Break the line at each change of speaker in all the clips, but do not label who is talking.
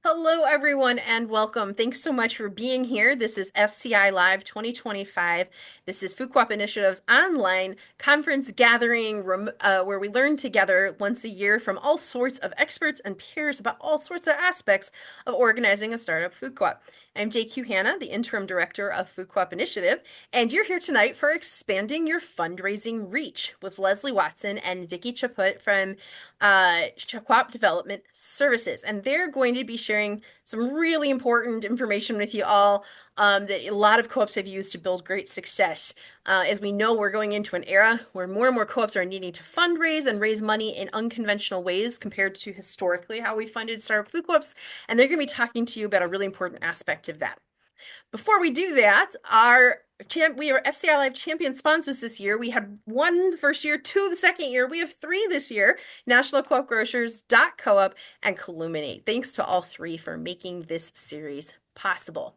Hello, everyone, and welcome. Thanks so much for being here. This is FCI Live 2025. This is Food Co-op Initiative's online conference gathering where we learn together once a year from all sorts of experts and peers about all sorts of aspects of organizing a startup food co-op. I'm JQ Hanna, the interim director of Food Co-op Initiative, and you're here tonight for expanding your fundraising reach with Leslie Watson and Vicky Chaput from Co-op Development Services. And they're going to be sharing some really important information with you all that a lot of co-ops have used to build great success. As we know, we're going into an era where more and more co-ops are needing to fundraise and raise money in unconventional ways compared to historically how we funded startup food co-ops. And they're going to be talking to you about a really important aspect of that. Before we do that, we are FCI Live champion sponsors this year. We had one the first year, two the second year. We have three this year: National Co-op Grocers, Co-op, and Colluminate. Thanks to all three for making this series possible.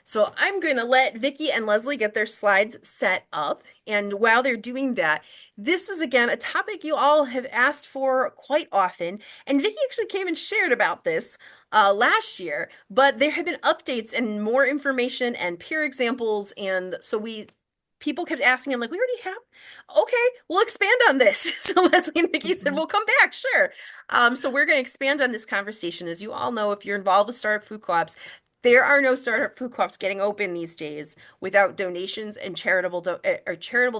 So I'm going to let Vicky and Leslie get their slides set up. And while they're doing that, this is again a topic you all have asked for quite often. And Vicky actually came and shared about this last year, but there have been updates and more information and peer examples. And so people kept asking, I'm like, we already have. Okay, we'll expand on this. So Leslie and Vicky said, we'll come back, sure. So we're going to expand on this conversation. As you all know, if you're involved with startup food co-ops, there are no startup food co-ops getting open these days without donations and charitable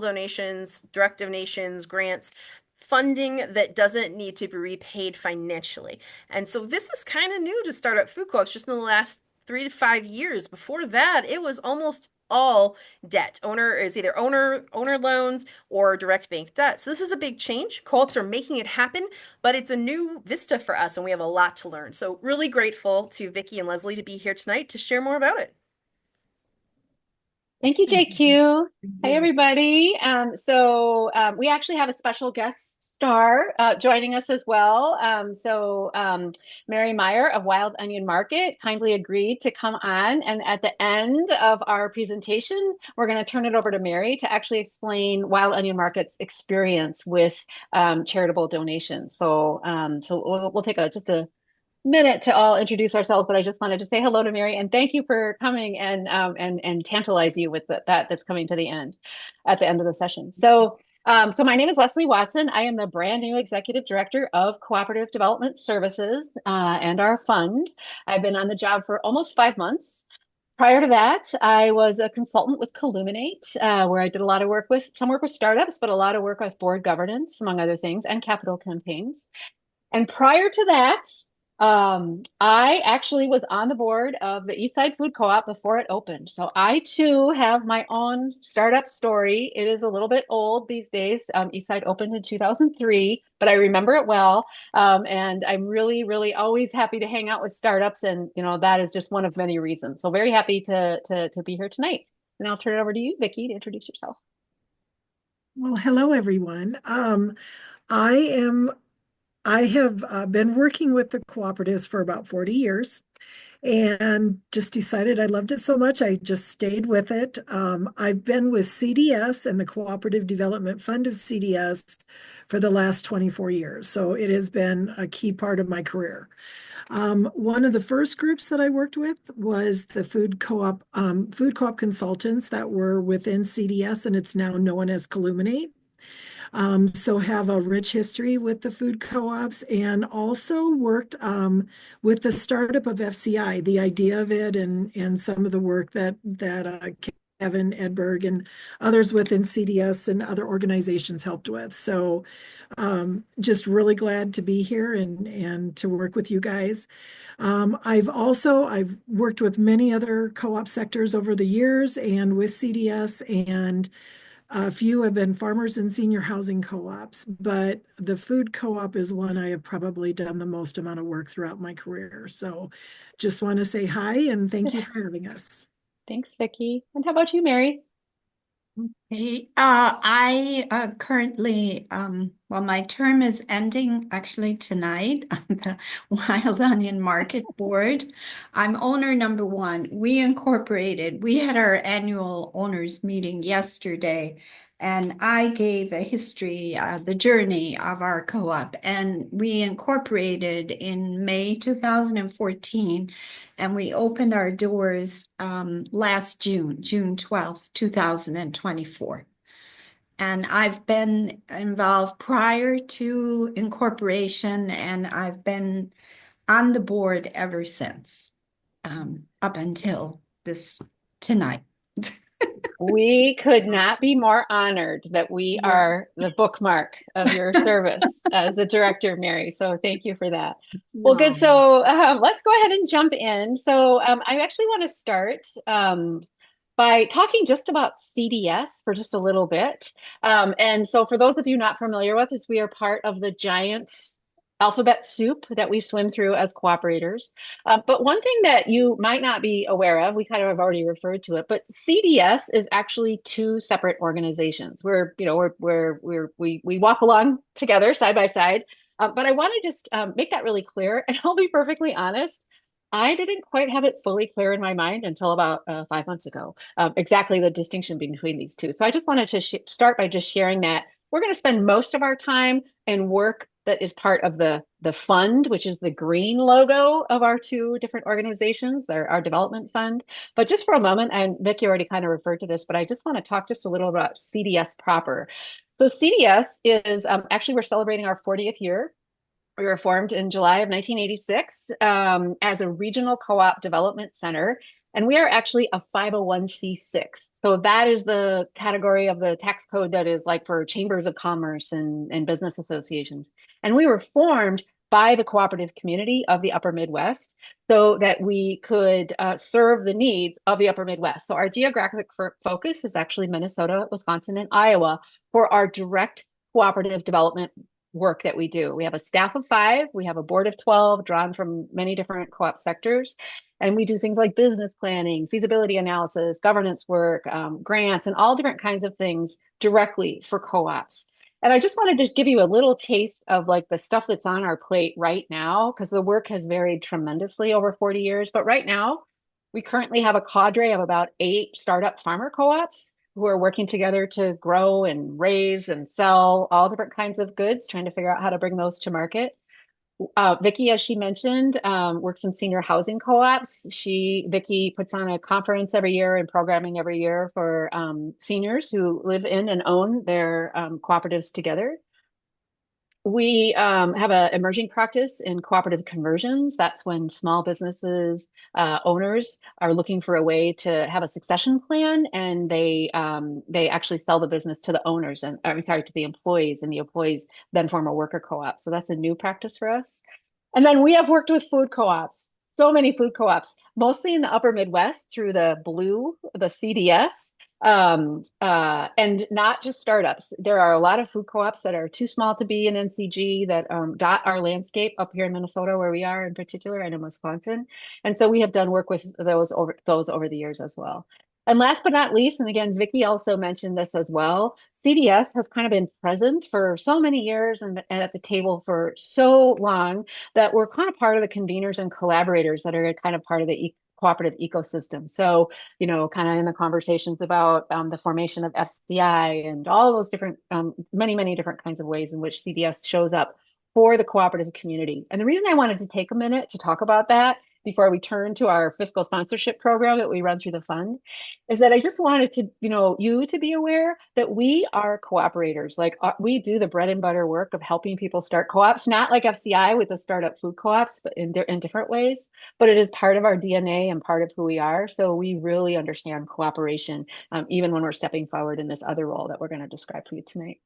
donations, direct donations, grants, funding that doesn't need to be repaid financially. And so this is kind of new to startup food co-ops just in the last 3 to 5 years. Before that, it was almost all debt. Owner is either owner loans or direct bank debt. So this is a big change. Co-ops are making it happen, but it's a new vista for us and we have a lot to learn. So really grateful to Vicky and Leslie to be here tonight to share more about it.
Thank you, JQ. Hi,
Yeah.
everybody. We actually have a special guest star joining us as well. Mary Meyer of Wild Onion Market kindly agreed to come on. And at the end of our presentation, we're going to turn it over to Mary to actually explain Wild Onion Market's experience with charitable donations. We'll take just a minute to all introduce ourselves, but I just wanted to say hello to Mary and thank you for coming and tantalize you with that's coming to the end at the end of the session. So my name is Leslie Watson. I am the brand new executive director of Cooperative Development Services and our fund. I've been on the job for almost 5 months. Prior to that, I was a consultant with Colluminate, where I did a lot of work with startups, but a lot of work with board governance, among other things, and capital campaigns. And prior to that, I actually was on the board of the Eastside Food Co-op before it opened. So I too have my own startup story. It is a little bit old these days. Eastside opened in 2003, but I remember it well. And I'm really, really always happy to hang out with startups. And, that is just one of many reasons. So very happy to be here tonight. And I'll turn it over to you, Vicky, to introduce yourself.
Well, hello, everyone. I am I have been working with the cooperatives for about 40 years and just decided I loved it so much. I just stayed with it. I've been with CDS and the Cooperative Development Fund of CDS for the last 24 years. So it has been a key part of my career. One of the first groups that I worked with was the food co-op consultants that were within CDS, and it's now known as Colluminate. So have a rich history with the food co-ops and also worked with the startup of FCI, the idea of it and some of the work that Kevin Edberg and others within CDS and other organizations helped with. So just really glad to be here and to work with you guys. I've worked with many other co-op sectors over the years and with CDS, and a few have been farmers and senior housing co-ops, but the food co-op is one I have probably done the most amount of work throughout my career. So just want to say hi and thank you for having us.
Thanks, Vicky. And how about you, Mary?
Hey, I currently, well, my term is ending actually tonight on the Wild Onion Market Board. I'm owner number one. We had our annual owners meeting yesterday, And I gave a history, the journey of our co-op, and we incorporated in May 2014, and we opened our doors last June, June 12th, 2024. And I've been involved prior to incorporation, and I've been on the board ever since, up until this tonight.
We could not be more honored that we
Yeah.
are the bookmark of your service as the director, Mary. So thank you for that. Well, good.
Wow.
So let's go ahead and jump in. So I actually want to start by talking just about CDS for just a little bit. And so for those of you not familiar with us, we are part of the giant alphabet soup that we swim through as cooperators. But one thing that you might not be aware of, we kind of have already referred to it, but CDS is actually two separate organizations. We walk along together side by side. But I want to just make that really clear, and I'll be perfectly honest. I didn't quite have it fully clear in my mind until about 5 months ago, exactly the distinction between these two. So I just wanted to start by just sharing that we're going to spend most of our time and work that is part of the fund, which is the green logo of our two different organizations, our development fund. But just for a moment, and Vicky already kind of referred to this, but I just want to talk just a little about CDS proper. So CDS is actually, we're celebrating our 40th year. We were formed in July of 1986 as a regional co-op development center. And we are actually a 501c6. So that is the category of the tax code that is like for chambers of commerce and business associations. And we were formed by the cooperative community of the Upper Midwest so that we could serve the needs of the Upper Midwest. So our geographic focus is actually Minnesota, Wisconsin, and Iowa for our direct cooperative development work that we do. We have a staff of 5, we have a board of 12 drawn from many different co-op sectors. And we do things like business planning, feasibility analysis, governance work, grants, and all different kinds of things directly for co-ops. And I just wanted to give you a little taste of like the stuff that's on our plate right now, because the work has varied tremendously over 40 years. But right now, we currently have a cadre of about 8 startup farmer co-ops who are working together to grow and raise and sell all different kinds of goods, trying to figure out how to bring those to market. Vicky, as she mentioned, works in senior housing co-ops. Vicky puts on a conference every year and programming every year for seniors who live in and own their cooperatives together. We have an emerging practice in cooperative conversions. That's when small businesses owners are looking for a way to have a succession plan, and they actually sell the business to the owners and I'm sorry, to the employees, and the employees then form a worker co-op. So that's a new practice for us. And then we have worked with food co-ops. So many food co-ops, mostly in the Upper Midwest through the CDS, and not just startups. There are a lot of food co-ops that are too small to be an NCG that dot our landscape up here in Minnesota, where we are in particular, and in Wisconsin. And so we have done work with those over the years as well. And last but not least, and again, Vicky also mentioned this as well, CDS has kind of been present for so many years and at the table for so long that we're kind of part of the conveners and collaborators that are kind of part of the cooperative ecosystem. So, kind of in the conversations about the formation of FCI and all those different, many, many different kinds of ways in which CDS shows up for the cooperative community. And the reason I wanted to take a minute to talk about that before we turn to our fiscal sponsorship program that we run through the fund is that I just wanted to, you to be aware that we are cooperators. Like we do the bread and butter work of helping people start co-ops, not like FCI with the startup food co-ops, but in different ways. But it is part of our DNA and part of who we are. So we really understand cooperation, even when we're stepping forward in this other role that we're going to describe for you tonight.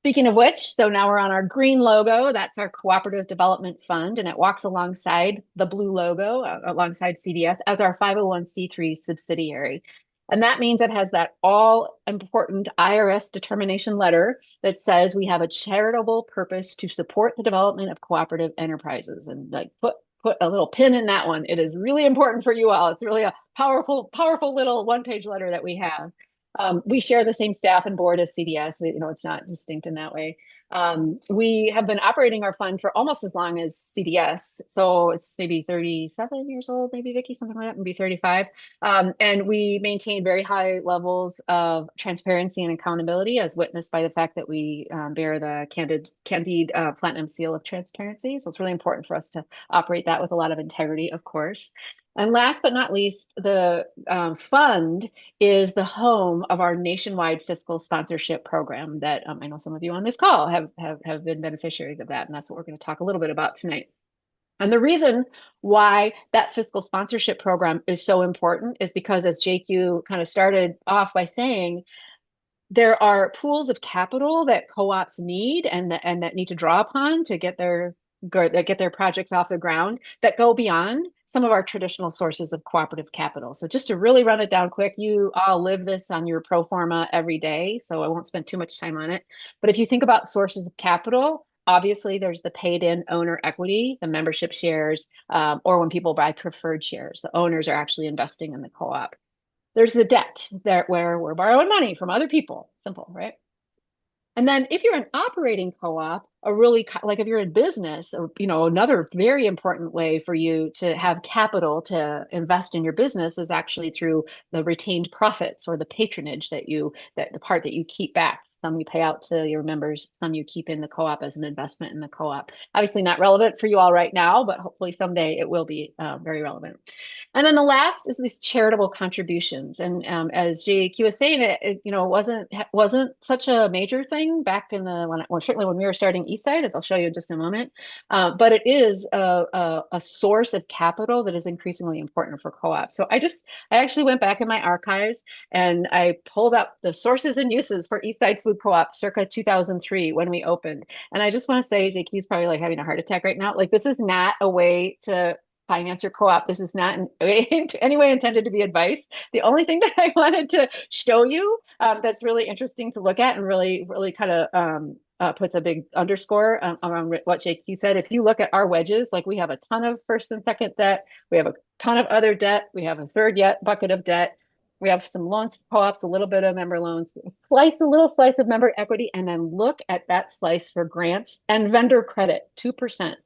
Speaking of which, so now we're on our green logo. That's our Cooperative Development Fund, and it walks alongside the blue logo, alongside CDS, as our 501c3 subsidiary. And that means it has that all-important IRS determination letter that says we have a charitable purpose to support the development of cooperative enterprises. And like put a little pin in that one. It is really important for you all. It's really a powerful little one-page letter that we have. We share the same staff and board as CDS. It's not distinct in that way. We have been operating our fund for almost as long as CDS. So it's maybe 37 years old, maybe Vicky, something like that, maybe 35. And we maintain very high levels of transparency and accountability, as witnessed by the fact that we bear the Candide Platinum Seal of Transparency. So it's really important for us to operate that with a lot of integrity, of course. And last but not least, the fund is the home of our nationwide fiscal sponsorship program that I know some of you on this call have been beneficiaries of that. And that's what we're going to talk a little bit about tonight. And the reason why that fiscal sponsorship program is so important is because, as JQ kind of started off by saying, there are pools of capital that co-ops need and that need to draw upon to get their projects off the ground that go beyond some of our traditional sources of cooperative capital. So just to really run it down quick, you all live this on your pro forma every day, so I won't spend too much time on it. But if you think about sources of capital, obviously there's the paid in owner equity, the membership shares, or when people buy preferred shares, the owners are actually investing in the co-op. There's the debt where we're borrowing money from other people. Simple, right? And then if you're an operating co-op, like if you're in business, or another very important way for you to have capital to invest in your business is actually through the retained profits or the patronage that the part that you keep back. Some you pay out to your members, some you keep in the co-op as an investment in the co-op. Obviously not relevant for you all right now, but hopefully someday it will be very relevant. And then the last is these charitable contributions. And as JQ was saying, it wasn't such a major thing back in certainly when we were starting Eastside, as I'll show you in just a moment. But it is a source of capital that is increasingly important for co-ops. So I actually went back in my archives and I pulled up the sources and uses for Eastside Food Co-op circa 2003 when we opened. And I just want to say, JQ is probably like having a heart attack right now. Like, this is not a way to finance your co-op. This is not in any way intended to be advice. The only thing that I wanted to show you that's really interesting to look at and really, really kind of puts a big underscore around what JQ said. If you look at our wedges, like we have a ton of first and second debt, we have a ton of other debt, we have a third bucket of debt, we have some loans for co-ops, a little bit of member loans, a little slice of member equity, and then look at that slice for grants and vendor credit, 2%.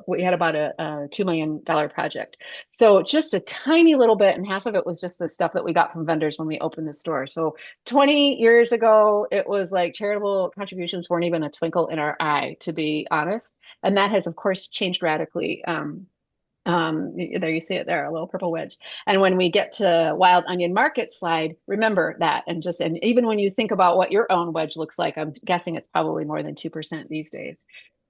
We had about a $2 million project. So just a tiny little bit, and half of it was just the stuff that we got from vendors when we opened the store. So 20 years ago, it was like charitable contributions weren't even a twinkle in our eye, to be honest. And that has, of course, changed radically. There you see it there, a little purple wedge. And when we get to Wild Onion Market slide, remember that. And even when you think about what your own wedge looks like, I'm guessing it's probably more than 2% these days.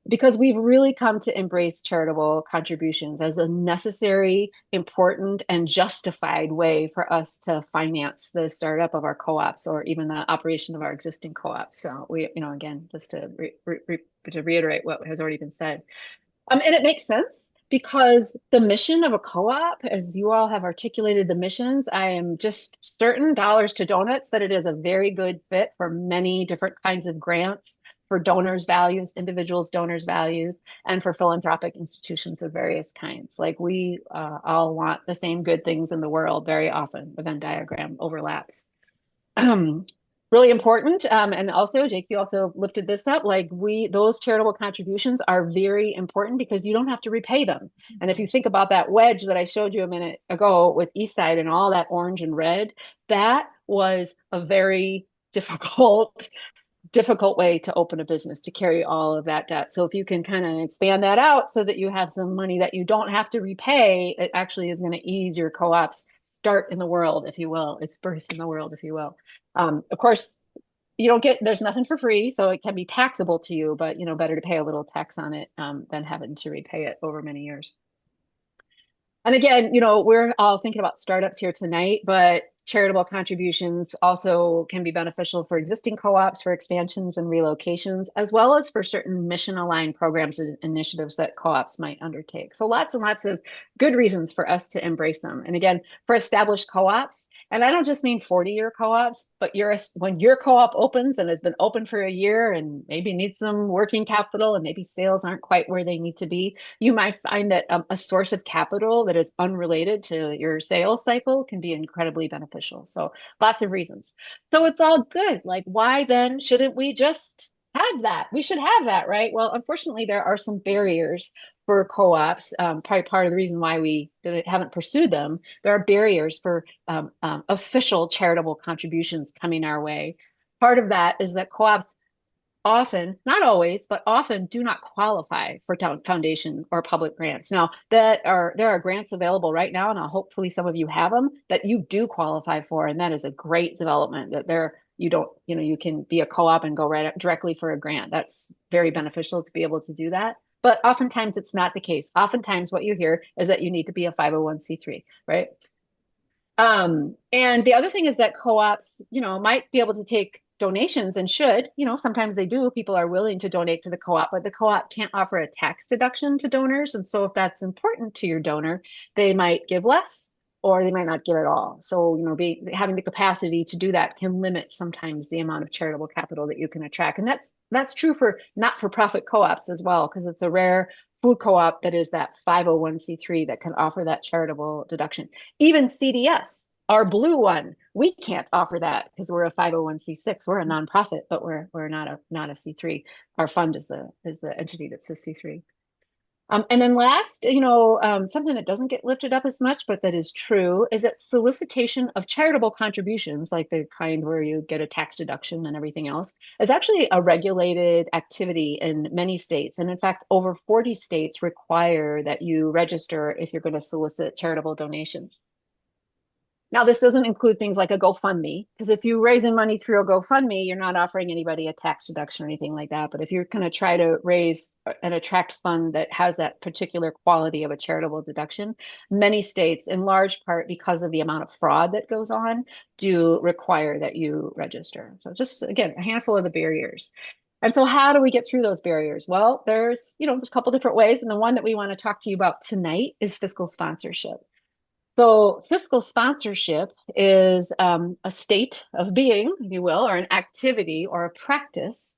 Because we've really come to embrace charitable contributions as a necessary, important, and justified way for us to finance the startup of our co-ops or even the operation of our existing co-ops. So again, just to reiterate what has already been said. And it makes sense because the mission of a co-op, as you all have articulated the missions, I am just certain, dollars to donuts, that it is a very good fit for many different kinds of grants, for donors' values, individuals' donors' values, and for philanthropic institutions of various kinds. Like, we all want the same good things in the world very often. The Venn diagram overlaps. Really important. And also, JQ also lifted this up, like those charitable contributions are very important because you don't have to repay them. And if you think about that wedge that I showed you a minute ago with Eastside and all that orange and red, that was a very difficult way to open a business, to carry all of that debt. So if you can kind of expand that out so that you have some money that you don't have to repay, it actually is going to ease your co-op's start in the world, if you will, its birth in the world, if you will. Of course, there's nothing for free, so it can be taxable to you, but better to pay a little tax on it than having to repay it over many years. And again, we're all thinking about startups here tonight, but charitable contributions also can be beneficial for existing co-ops, for expansions and relocations, as well as for certain mission-aligned programs and initiatives that co-ops might undertake. So lots and lots of good reasons for us to embrace them. And again, for established co-ops, and I don't just mean 40-year co-ops, but when your co-op opens and has been open for a year and maybe needs some working capital and maybe sales aren't quite where they need to be, you might find that a source of capital that is unrelated to your sales cycle can be incredibly beneficial beneficial. So lots of reasons. So it's all good. Like, why then shouldn't we just have that? We should have that, right? Well, unfortunately, there are some barriers for co-ops. Probably part of the reason why we haven't pursued them. There are barriers for official charitable contributions coming our way. Part of that is that co-ops often, not always, but often do not qualify for foundation or public grants. Now, there are grants available right now, and hopefully some of you have them that you do qualify for, and that is a great development that you don't, you can be a co-op and go right directly for a grant. That's very beneficial to be able to do that. But oftentimes it's not the case. Oftentimes what you hear is that you need to be a 501c3, right? And the other thing is that co-ops, might be able to take donations and should, sometimes they do. People are willing to donate to the co-op, but the co-op can't offer a tax deduction to donors. And so if that's important to your donor, they might give less or they might not give at all. So, having the capacity to do that can limit sometimes the amount of charitable capital that you can attract. And that's true for not-for-profit co-ops as well, because it's a rare food co-op that is that 501c3 that can offer that charitable deduction. Even CDS, our blue one, we can't offer that because we're a 501c6. We're a nonprofit, but we're not a C3. Our fund is the entity that's a C3. And then last, something that doesn't get lifted up as much, but that is true, is that solicitation of charitable contributions, like the kind where you get a tax deduction and everything else, is actually a regulated activity in many states. And in fact, over 40 states require that you register if you're going to solicit charitable donations. Now, this doesn't include things like a GoFundMe, because if you're raising money through a GoFundMe, you're not offering anybody a tax deduction or anything like that. But if you're going to try to raise and attract fund that has that particular quality of a charitable deduction, many states, in large part because of the amount of fraud that goes on, do require that you register. So just, again, a handful of the barriers. And so how do we get through those barriers? Well, there's a couple different ways. And the one that we want to talk to you about tonight is fiscal sponsorship. So fiscal sponsorship is a state of being, if you will, or an activity or a practice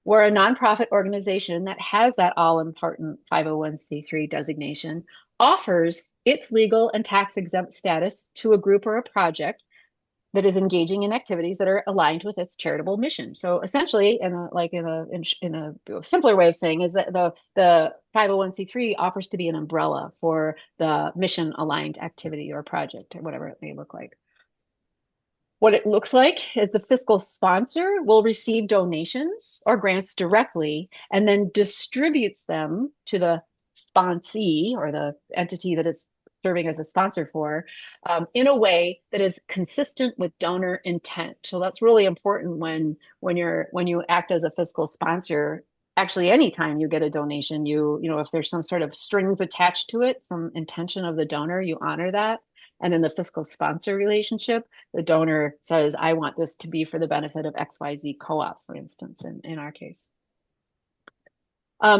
where a nonprofit organization that has that all-important 501c3 designation offers its legal and tax-exempt status to a group or a project that is engaging in activities that are aligned with its charitable mission. So essentially, in a simpler way of saying, is that the 501c3 offers to be an umbrella for the mission aligned activity or project or whatever it may look like. What it looks like is the fiscal sponsor will receive donations or grants directly and then distributes them to the sponsee or the entity that it's serving as a sponsor for, in a way that is consistent with donor intent. So that's really important when you act as a fiscal sponsor. Actually, anytime you get a donation, if there's some sort of strings attached to it, some intention of the donor, you honor that. And in the fiscal sponsor relationship, the donor says, I want this to be for the benefit of XYZ co-op, for instance, in our case.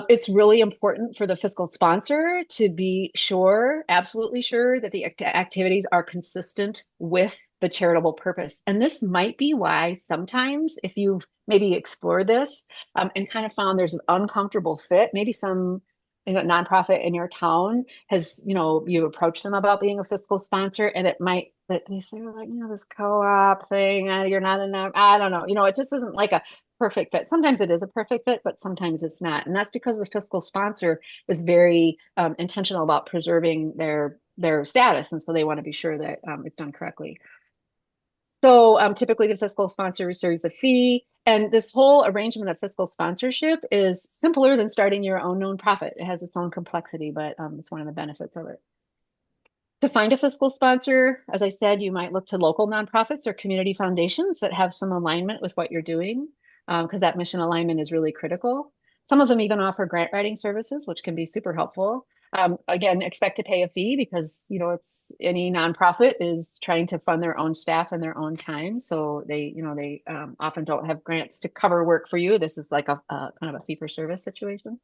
It's really important for the fiscal sponsor to be sure, absolutely sure, that the activities are consistent with the charitable purpose. And this might be why sometimes, if you've maybe explored this and kind of found there's an uncomfortable fit, maybe some nonprofit in your town has, you approach them about being a fiscal sponsor, and it might that they say like, this co-op thing, you're not enough. I don't know. It just isn't like a perfect fit. Sometimes it is a perfect fit, but sometimes it's not. And that's because the fiscal sponsor is very intentional about preserving their status. And so they want to be sure that it's done correctly. So typically the fiscal sponsor receives a fee. And this whole arrangement of fiscal sponsorship is simpler than starting your own nonprofit. It has its own complexity, but it's one of the benefits of it. To find a fiscal sponsor, as I said, you might look to local nonprofits or community foundations that have some alignment with what you're doing, because that mission alignment is really critical. Some of them even offer grant writing services, which can be super helpful. Again, expect to pay a fee because it's any nonprofit is trying to fund their own staff and their own time, so they often don't have grants to cover work for you. This is like a kind of a fee for service situation.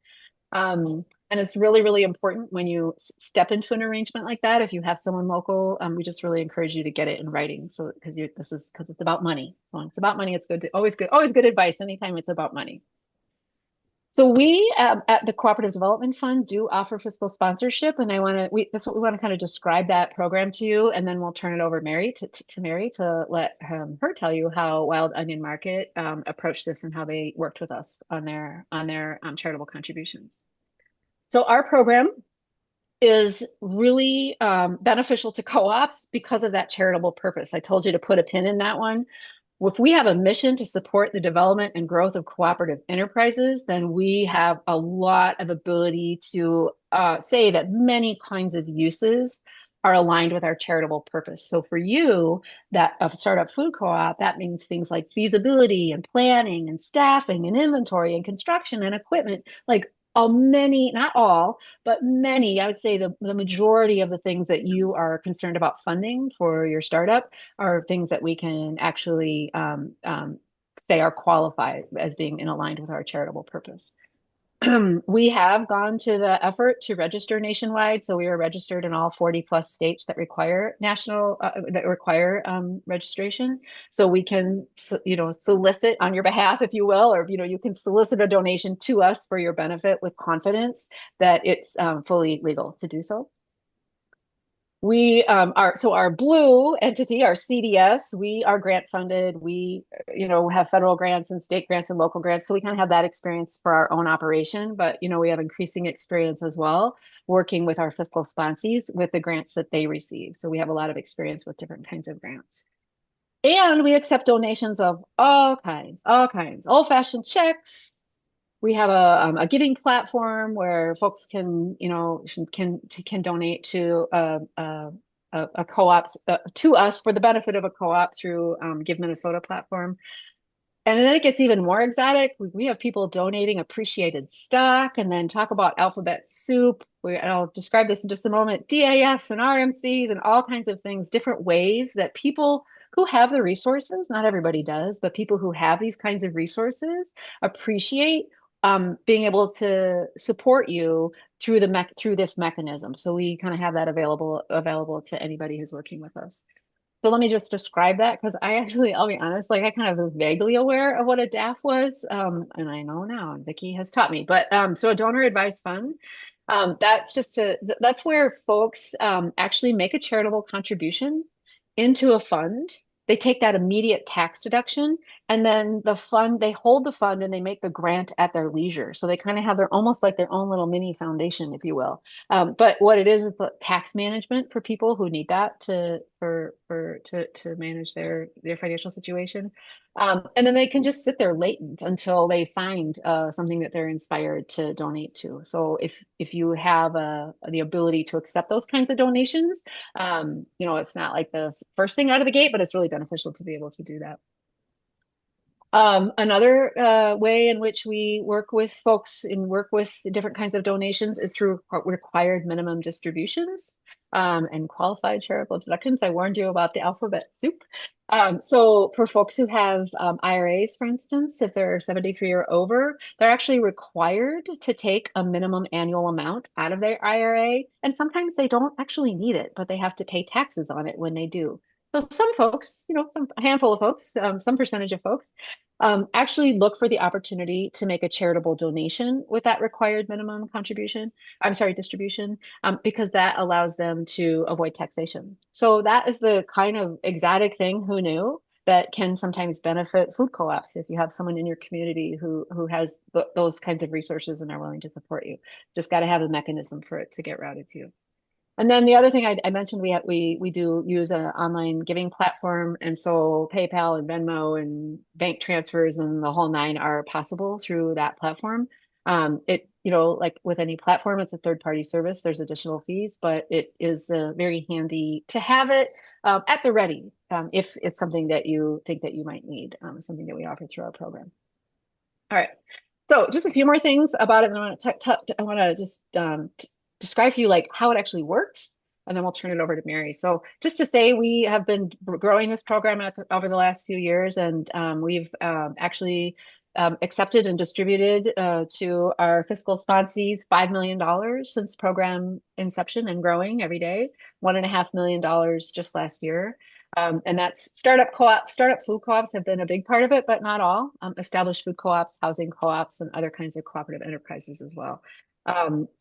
And it's really, really important when you step into an arrangement like that. If you have someone local, we just really encourage you to get it in writing. So because it's about money. So when it's about money, it's always good advice anytime it's about money. So we at the Cooperative Development Fund do offer fiscal sponsorship, and that's what we want to kind of describe that program to you, and then we'll turn it over to Mary to let her tell you how Wild Onion Market approached this and how they worked with us on their charitable contributions. So our program is really beneficial to co-ops because of that charitable purpose. I told you to put a pin in that one. If we have a mission to support the development and growth of cooperative enterprises, then we have a lot of ability to say that many kinds of uses are aligned with our charitable purpose. So for you, that a startup food co-op, that means things like feasibility and planning and staffing and inventory and construction and equipment, like many, not all, but many, I would say the majority of the things that you are concerned about funding for your startup are things that we can actually say are qualified as being in aligned with our charitable purpose. We have gone to the effort to register nationwide. So we are registered in all 40 plus states that require registration. So we can, solicit on your behalf, if you will, or, you can solicit a donation to us for your benefit with confidence that it's fully legal to do so. We our blue entity, our CDS, we are grant funded. We, have federal grants and state grants and local grants. So we kind of have that experience for our own operation, but we have increasing experience as well working with our fiscal sponsees with the grants that they receive. So we have a lot of experience with different kinds of grants. And we accept donations of all kinds, old-fashioned checks. We have a giving platform where folks can donate to a co-op to us for the benefit of a co-op through Give Minnesota platform. And then it gets even more exotic. We have people donating appreciated stock, and then talk about alphabet soup. And I'll describe this in just a moment. DAFs and RMCs and all kinds of things, different ways that people who have the resources, not everybody does, but people who have these kinds of resources appreciate being able to support you through this mechanism. So we kind of have that available to anybody who's working with us. So let me just describe that, because I'll be honest, like I kind of was vaguely aware of what a DAF was, and I know now, and Vicky has taught me. But so a donor advised fund, that's where folks actually make a charitable contribution into a fund. They take that immediate tax deduction, and then they hold the fund and they make the grant at their leisure. So they kind of have almost like their own little mini foundation, if you will. But what it is tax management for people who need that to manage their financial situation. And then they can just sit there latent until they find something that they're inspired to donate to. So if you have the ability to accept those kinds of donations, it's not like the first thing out of the gate, but it's really beneficial to be able to do that. Another way in which we work with folks and work with different kinds of donations is through required minimum distributions and qualified charitable deductions. I warned you about the alphabet soup. So for folks who have IRAs, for instance, if they're 73 or over, they're actually required to take a minimum annual amount out of their IRA. And sometimes they don't actually need it, but they have to pay taxes on it when they do. So some folks, a handful of folks, some percentage of folks, actually look for the opportunity to make a charitable donation with that required minimum distribution, because that allows them to avoid taxation. So that is the kind of exotic thing, who knew, that can sometimes benefit food co-ops if you have someone in your community who has those kinds of resources and are willing to support you. Just got to have a mechanism for it to get routed to you. And then the other thing I mentioned, we do use an online giving platform, and so PayPal and Venmo and bank transfers and the whole nine are possible through that platform. Like with any platform, it's a third-party service. There's additional fees, but it is very handy to have it at the ready if it's something that you think that you might need, something that we offer through our program. All right, so just a few more things about it, and I want to just describe for you like how it actually works, and then we'll turn it over to Mary. So just to say, we have been growing this program over the last few years, and we've actually accepted and distributed to our fiscal sponsees $5 million since program inception and growing every day, $1.5 million just last year. And that's startup co-op. Startup food co-ops have been a big part of it, but not all. Established food co-ops, housing co-ops, and other kinds of cooperative enterprises as well.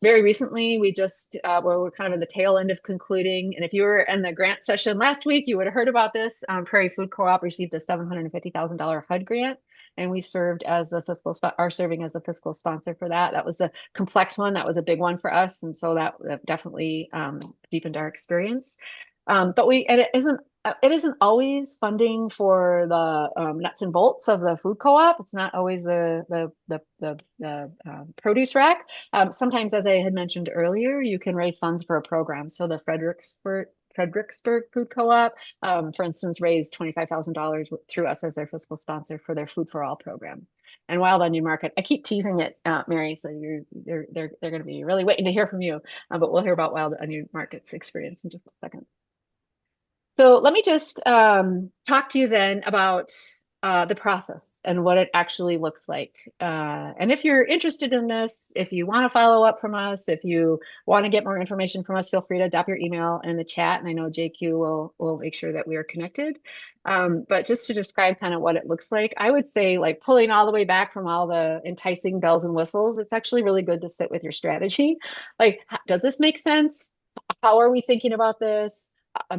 Very recently, we just we're kind of in the tail end of concluding. And if you were in the grant session last week, you would have heard about this. Prairie Food Co-op received a $750,000 HUD grant, and we served as the are serving as the fiscal sponsor for that. That was a complex one. That was a big one for us, and so that definitely deepened our experience. But and it isn't always funding for the nuts and bolts of the food co-op. It's not always the produce rack. Sometimes, as I had mentioned earlier, you can raise funds for a program. So the Fredericksburg Food Co-op, for instance, raised $25,000 through us as their fiscal sponsor for their Food for All program. And Wild Onion Market, I keep teasing it, Mary, so they're going to be really waiting to hear from you. But we'll hear about Wild Onion Market's experience in just a second. So let me just talk to you then about the process and what it actually looks like. And if you're interested in this, if you want to follow up from us, if you want to get more information from us, feel free to drop your email in the chat. And I know JQ will make sure that we are connected. But just to describe kind of what it looks like, I would say like pulling all the way back from all the enticing bells and whistles, it's actually really good to sit with your strategy. Like, does this make sense? How are we thinking about this?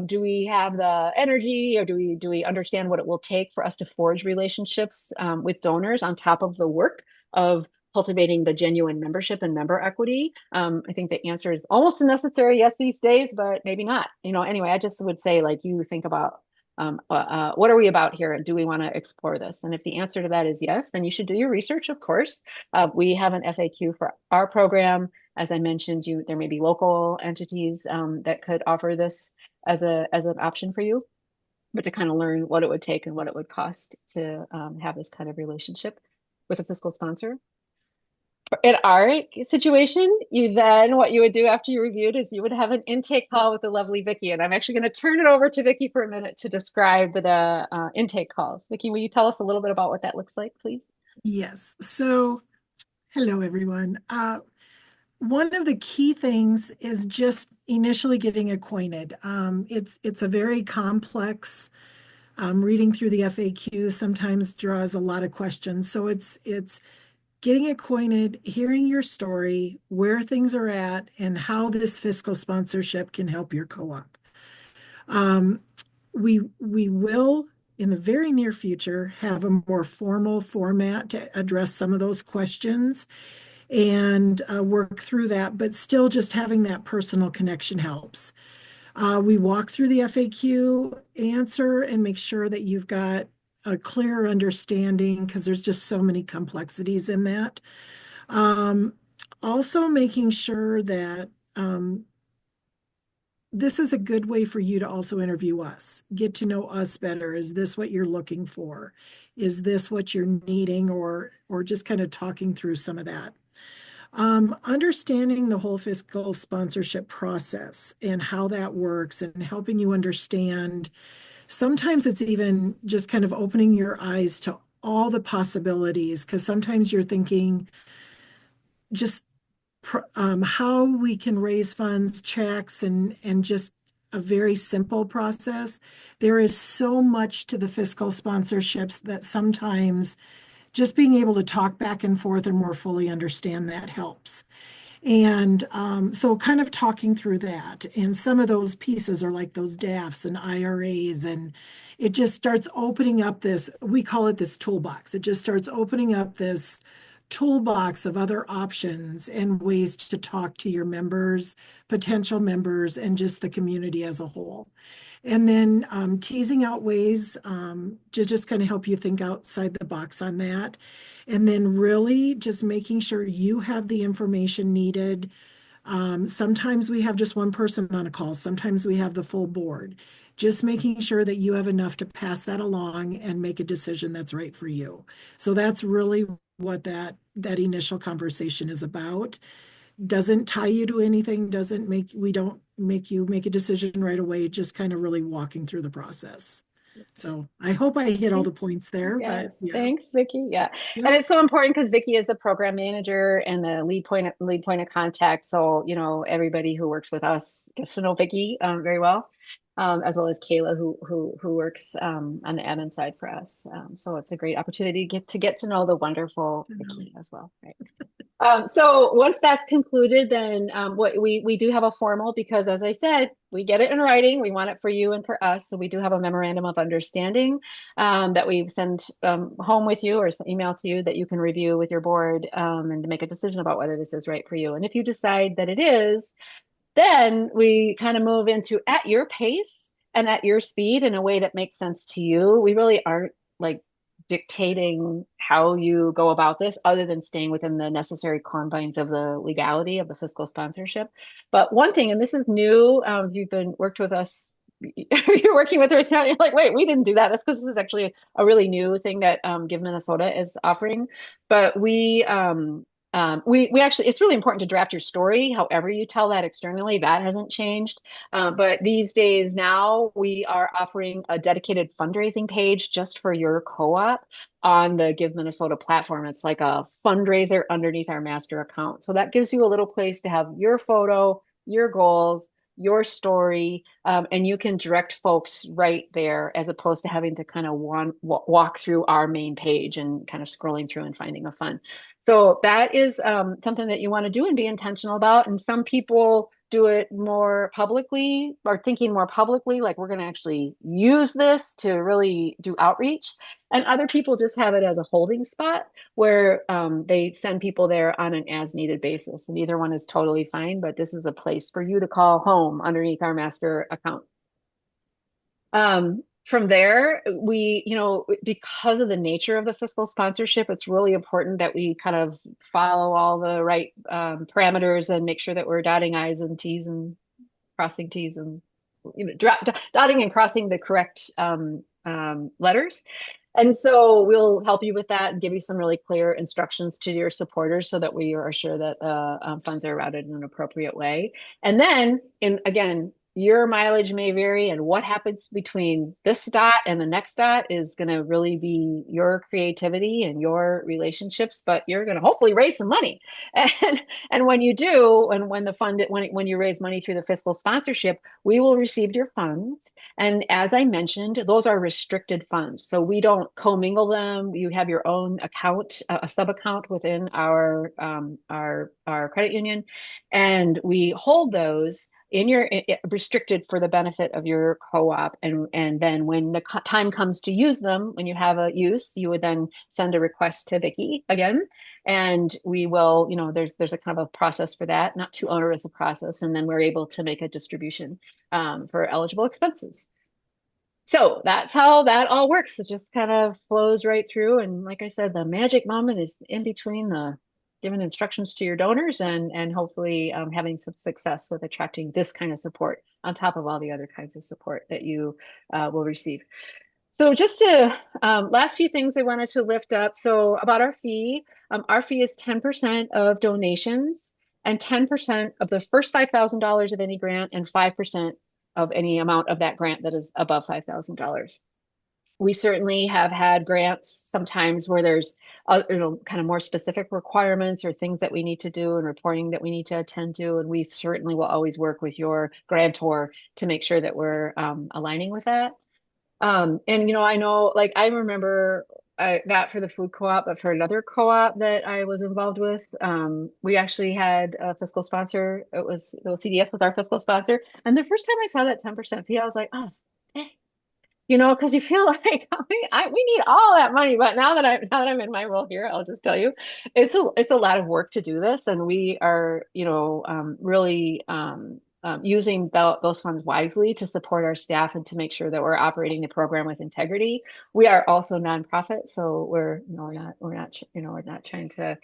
Do we have the energy, or do we understand what it will take for us to forge relationships with donors on top of the work of cultivating the genuine membership and member equity? I think the answer is almost a necessary yes these days, but maybe not. Anyway, I just would say, like, you think about what are we about here, and do we want to explore this? And if the answer to that is yes, then you should do your research, of course. We have an FAQ for our program. As I mentioned, there may be local entities that could offer this as an option for you, but to kind of learn what it would take and what it would cost to have this kind of relationship with a fiscal sponsor. In our situation, what you would do after you reviewed is you would have an intake call with the lovely Vicky. And I'm actually going to turn it over to Vicky for a minute to describe the intake calls. Vicky, will you tell us a little bit about what that looks like, please?
Yes. So, hello, everyone. One of the key things is just initially getting acquainted. It's a very complex. Reading through the FAQ sometimes draws a lot of questions. So it's getting acquainted, hearing your story, where things are at, and how this fiscal sponsorship can help your co-op. We will, in the very near future, have a more formal format to address some of those questions and work through that, but still just having that personal connection helps. We walk through the FAQ answer and make sure that you've got a clear understanding, because there's just so many complexities in that. Also making sure that this is a good way for you to also interview us, get to know us better. Is this what you're looking for? Is this what you're needing, or just kind of talking through some of that? Understanding the whole fiscal sponsorship process and how that works, and helping you understand. Sometimes it's even just kind of opening your eyes to all the possibilities, because sometimes you're thinking just how we can raise funds, checks, and just a very simple process. There is so much to the fiscal sponsorships that sometimes just being able to talk back and forth and more fully understand that helps. And so kind of talking through that. And some of those pieces are like those DAFs and IRAs, and it just starts opening up this, we call it this toolbox. It just starts opening up this toolbox of other options and ways to talk to your members, potential members, and just the community as a whole. And then teasing out ways to just kind of help you think outside the box on that. And then really just making sure you have the information needed. Sometimes we have just one person on a call. Sometimes we have the full board. Just making sure that you have enough to pass that along and make a decision that's right for you. So that's really what that initial conversation is about. Doesn't tie you to anything, we don't make you make a decision right away, just kind of really walking through the process. So I hope I hit all the points there.
Yes,
but yeah.
Thanks, Vicky. Yeah.
Yep.
And it's so important because Vicky is the program manager and the lead point of contact. So, everybody who works with us gets to know Vicky very well. as well as Kayla, who works on the admin side for us. So it's a great opportunity to get to know the wonderful Vicky as well, right? So once that's concluded, then what we do have a formal, because as I said, we get it in writing. We want it for you and for us. So we do have a memorandum of understanding that we send home with you or email to you that you can review with your board and to make a decision about whether this is right for you. And if you decide that it is, then we kind of move into at your pace and at your speed in a way that makes sense to you. We really aren't like dictating how you go about this other than staying within the necessary confines of the legality of the fiscal sponsorship. But one thing, and this is new, you've been worked with us, you're working with us now, you're like, wait, we didn't do that. That's because this is actually a really new thing that Give Minnesota is offering. But we actually, it's really important to draft your story, however you tell that externally. That hasn't changed. But these days now, we are offering a dedicated fundraising page just for your co-op on the Give Minnesota platform. It's like a fundraiser underneath our master account. So that gives you a little place to have your photo, your goals, your story, and you can direct folks right there as opposed to having to kind of walk through our main page and kind of scrolling through and finding a fun. So that is something that you want to do and be intentional about. And some people do it more publicly, or thinking more publicly, like we're going to actually use this to really do outreach. And other people just have it as a holding spot where they send people there on an as needed basis. And either one is totally fine, but this is a place for you to call home underneath our master account. From there, because of the nature of the fiscal sponsorship, it's really important that we kind of follow all the right parameters and make sure that we're dotting I's and T's and crossing T's and dotting and crossing the correct letters. And so we'll help you with that and give you some really clear instructions to your supporters so that we are sure that the funds are routed in an appropriate way. And then, again, your mileage may vary, and what happens between this dot and the next dot is going to really be your creativity and your relationships, but you're going to hopefully raise some money. And when you do, and when you raise money through the fiscal sponsorship, we will receive your funds. And as I mentioned, those are restricted funds. So we don't commingle them. You have your own account, a sub account within our credit union, and we hold those in your restricted for the benefit of your co-op. And then when the time comes to use them, when you have a use, you would then send a request to Vicky again. And we will, there's a kind of a process for that, not too onerous a process. And then we're able to make a distribution for eligible expenses. So that's how that all works. It just kind of flows right through. And like I said, the magic moment is in between the giving instructions to your donors and hopefully having some success with attracting this kind of support on top of all the other kinds of support that you will receive. So just to last few things I wanted to lift up. So about our fee is 10% of donations and 10% of the first $5,000 of any grant and 5% of any amount of that grant that is above $5,000. We certainly have had grants sometimes where there's kind of more specific requirements or things that we need to do and reporting that we need to attend to. And we certainly will always work with your grantor to make sure that we're aligning with that. And I know, like, I remember not for the food co-op, but for another co-op that I was involved with, we actually had a fiscal sponsor. The CDS was our fiscal sponsor. And the first time I saw that 10% fee, I was like, oh, eh. Because you feel like we need all that money. But now that I'm in my role here, I'll just tell you, it's a lot of work to do this, and we are, really using those funds wisely to support our staff and to make sure that we're operating the program with integrity. We are also nonprofit, so we're not trying to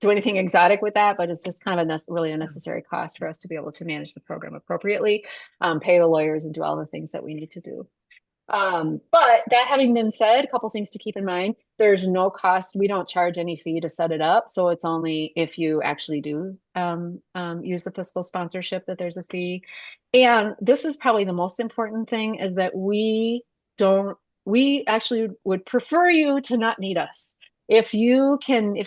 do anything exotic with that, but it's just kind of really a necessary cost for us to be able to manage the program appropriately, pay the lawyers, and do all the things that we need to do. But that having been said, a couple things to keep in mind. There's no cost. We don't charge any fee to set it up. So it's only if you actually do use the fiscal sponsorship that there's a fee. And this is probably the most important thing, is that we actually would prefer you to not need us. If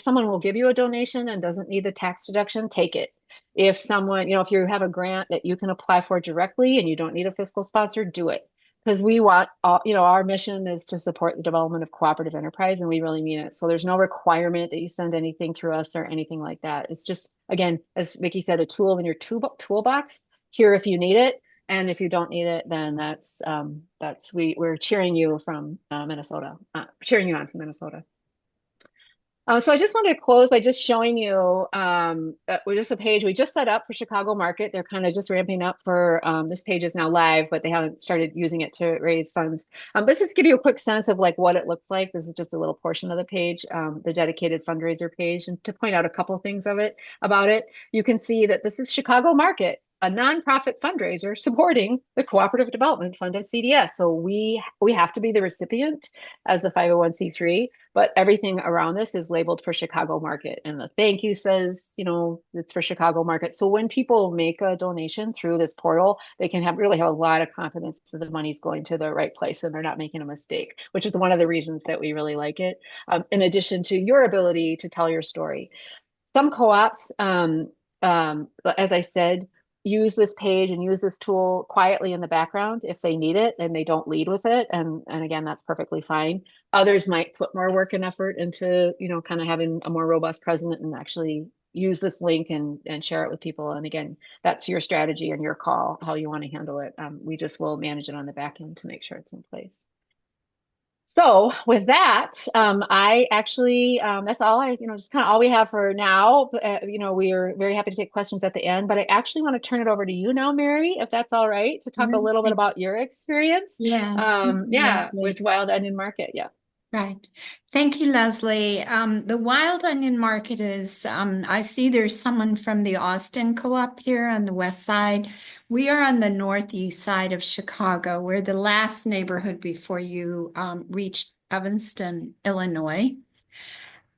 someone will give you a donation and doesn't need the tax deduction, take it. If someone, if you have a grant that you can apply for directly and you don't need a fiscal sponsor, do it. Because we want all, our mission is to support the development of cooperative enterprise, and we really mean it. So there's no requirement that you send anything through us or anything like that. It's just, again, as Vicky said, a tool in your toolbox here if you need it. And if you don't need it, then we're cheering you from Minnesota, cheering you on from Minnesota. So I just wanted to close by just showing you just a page we just set up for Chicago Market. They're kind of just ramping up for this page is now live, but they haven't started using it to raise funds. But just give you a quick sense of like what it looks like. This is just a little portion of the page, the dedicated fundraiser page, and to point out a couple things about it, you can see that this is Chicago Market, a nonprofit fundraiser supporting the Cooperative Development Fund of CDS. So we have to be the recipient as the 501c3, but everything around this is labeled for Chicago Market. And the thank you says, it's for Chicago Market. So when people make a donation through this portal, they can really have a lot of confidence that the money's going to the right place and they're not making a mistake, which is one of the reasons that we really like it. In addition to your ability to tell your story. Some co-ops, as I said, use this page and use this tool quietly in the background if they need it and they don't lead with it. And again, that's perfectly fine. Others might put more work and effort into, kind of having a more robust presence and actually use this link and share it with people. And again, that's your strategy and your call, how you want to handle it. We just will manage it on the back end to make sure it's in place. So with that, I actually, that's all just kind of all we have for now. We are very happy to take questions at the end, but I actually want to turn it over to you now, Mary, if that's all right, to talk a little bit about your experience.
Yeah.
With Wild Onion Market. Yeah.
Right. Thank you, Leslie. The Wild Onion Market is, I see there's someone from the Austin Co-op here on the west side. We are on the northeast side of Chicago. We're the last neighborhood before you reach Evanston, Illinois.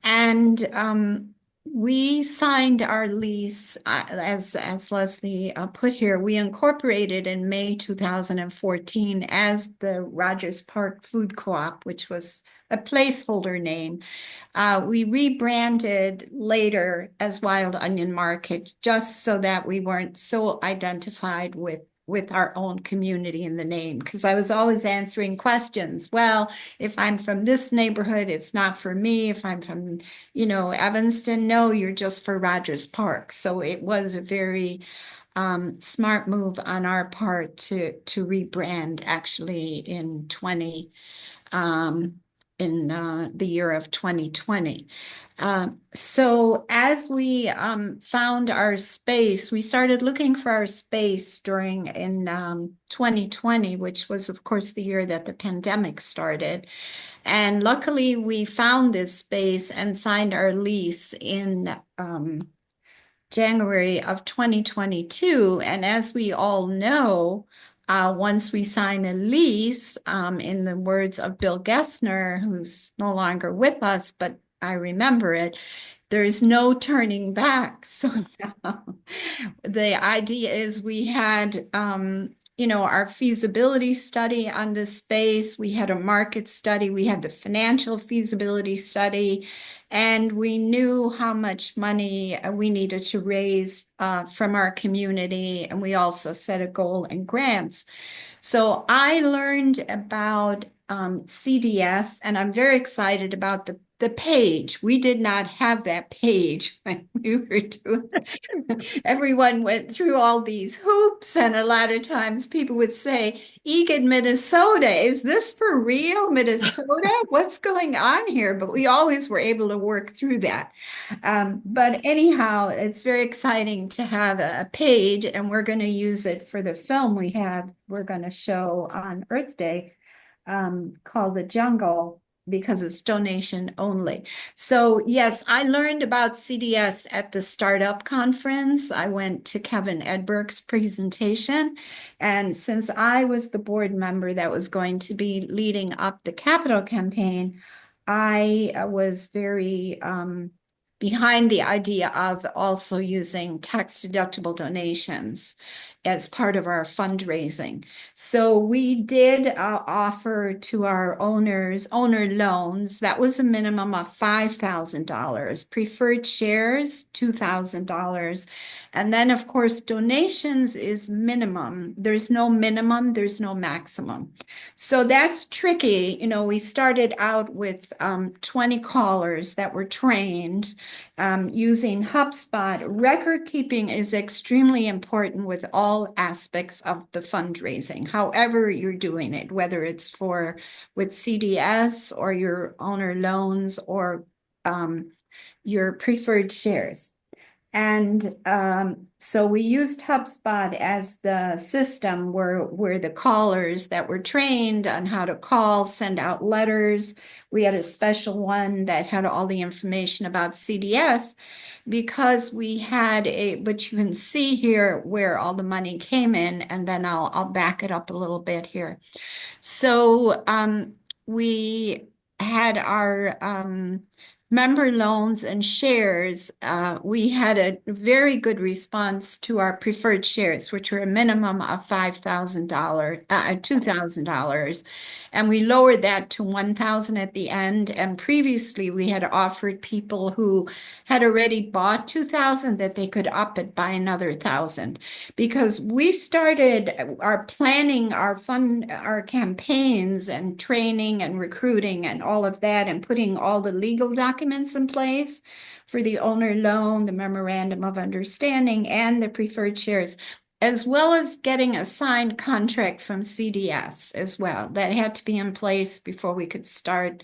And we signed our lease, as Leslie put here, we incorporated in May 2014 as the Rogers Park Food Co-op, which was a placeholder name. We rebranded later as Wild Onion Market just so that we weren't so identified with our own community in the name, because I was always answering questions. Well, if I'm from this neighborhood, it's not for me. If I'm from, Evanston, no, you're just for Rogers Park. So it was a very smart move on our part to rebrand actually in the year of 2020. So as we found our space, we started looking for our space in 2020, which was, of course, the year that the pandemic started. And luckily, we found this space and signed our lease in January of 2022. And as we all know, once we sign a lease, in the words of Bill Gessner, who's no longer with us, but I remember it, there's no turning back. So the idea is we had, our feasibility study on this space. We had a market study. We had the financial feasibility study. And we knew how much money we needed to raise from our community. And we also set a goal in grants. So I learned about CDS, and I'm very excited about the page. We did not have that page when we were doing it. Everyone went through all these hoops, and a lot of times people would say, Egan, Minnesota, is this for real, Minnesota? What's going on here? But we always were able to work through that. But anyhow, it's very exciting to have a page, and we're going to use it for the film we're going to show on Earth Day, called The Jungle, because it's donation only. So yes, I learned about CDS at the startup conference. I went to Kevin Edberg's presentation. And since I was the board member that was going to be leading up the capital campaign, I was very behind the idea of also using tax-deductible donations as part of our fundraising. So we did offer to our owners owner loans. That was a minimum of $5,000. Preferred shares, $2,000. And then, of course, donations is minimum. There's no minimum, there's no maximum. So that's tricky. You know, we started out with 20 callers that were trained using HubSpot. Record keeping is extremely important with all aspects of the fundraising, however you're doing it, whether it's with CDS or your owner loans or your preferred shares. And so we used HubSpot as the system where the callers that were trained on how to call, send out letters. We had a special one that had all the information about CDS because we had but you can see here where all the money came in, and then I'll back it up a little bit here. So we had our member loans and shares. We had a very good response to our preferred shares, which were a minimum of $5,000, $2,000. And we lowered that to $1,000 at the end. And previously we had offered people who had already bought $2,000 that they could up it by another $1,000, because we started our planning, our campaigns and training and recruiting and all of that, and putting all the legal documents in place for the owner loan, the memorandum of understanding, and the preferred shares, as well as getting a signed contract from CDS as well. That had to be in place before we could start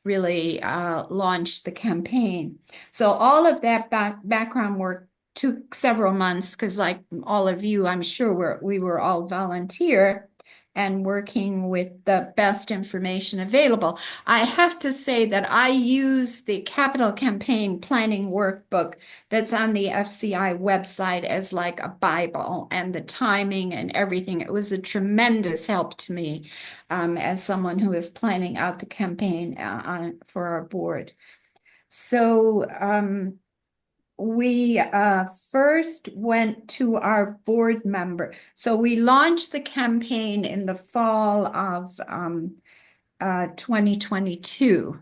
really launch the campaign. So all of that background work took several months because, like all of you, I'm sure we were all volunteer and working with the best information available. I have to say that I use the capital campaign planning workbook that's on the FCI website as like a Bible, and the timing and everything. It was a tremendous help to me as someone who is planning out the campaign for our board. So we first went to our board member. So we launched the campaign in the fall of 2022.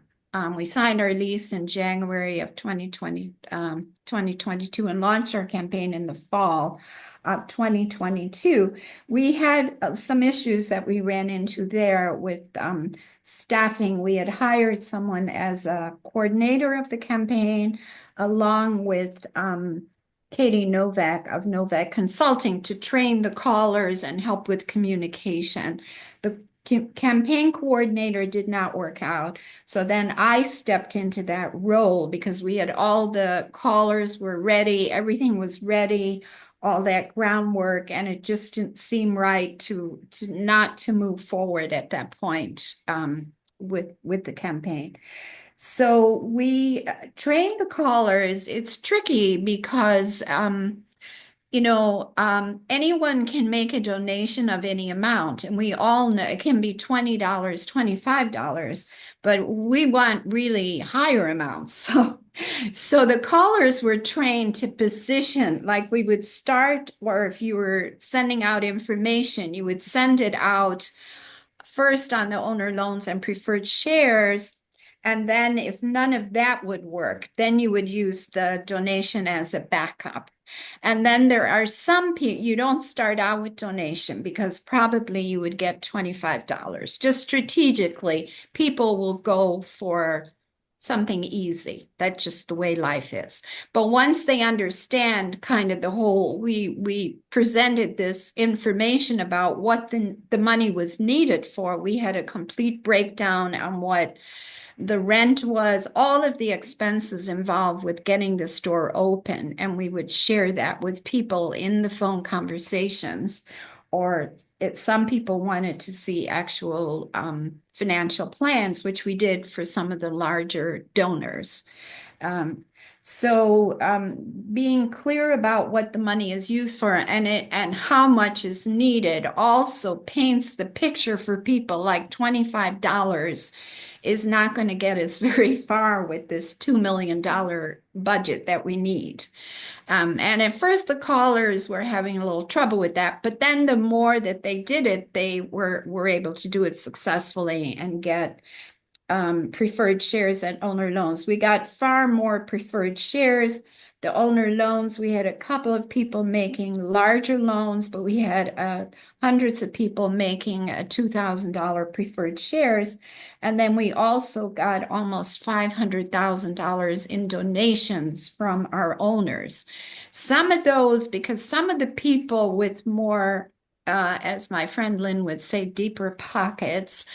We signed our lease in January of 2022 and launched our campaign in the fall of 2022. We had some issues that we ran into there with staffing. We had hired someone as a coordinator of the campaign, along with Katie Novak of Novak Consulting, to train the callers and help with communication. The campaign coordinator did not work out. So then I stepped into that role because we had all the callers were ready, everything was ready, all that groundwork, and it just didn't seem right to not to move forward at that point with the campaign. So we train the callers. It's tricky because anyone can make a donation of any amount, and we all know it can be $20, $25, but we want really higher amounts. So the callers were trained to position, like we would start, or if you were sending out information, you would send it out first on the owner loans and preferred shares. And then if none of that would work, then you would use the donation as a backup. And then there are some people, you don't start out with donation because probably you would get $25. Just strategically, people will go for something easy. That's just the way life is. But once they understand kind of the whole, we presented this information about what the money was needed for. We had a complete breakdown on what the rent was, all of the expenses involved with getting the store open, and we would share that with people in the phone conversations. Or some people wanted to see actual financial plans, which we did for some of the larger donors. So being clear about what the money is used for and how much is needed also paints the picture for people. Like $25 is not going to get us very far with this $2 million budget that we need. And at first the callers were having a little trouble with that, but then the more that they did it, they were able to do it successfully and get preferred shares and owner loans. We got far more preferred shares. The owner loans, we had a couple of people making larger loans, but we had hundreds of people making $2,000 preferred shares. And then we also got almost $500,000 in donations from our owners. Some of those, because some of the people with more, as my friend Lynn would say, deeper pockets,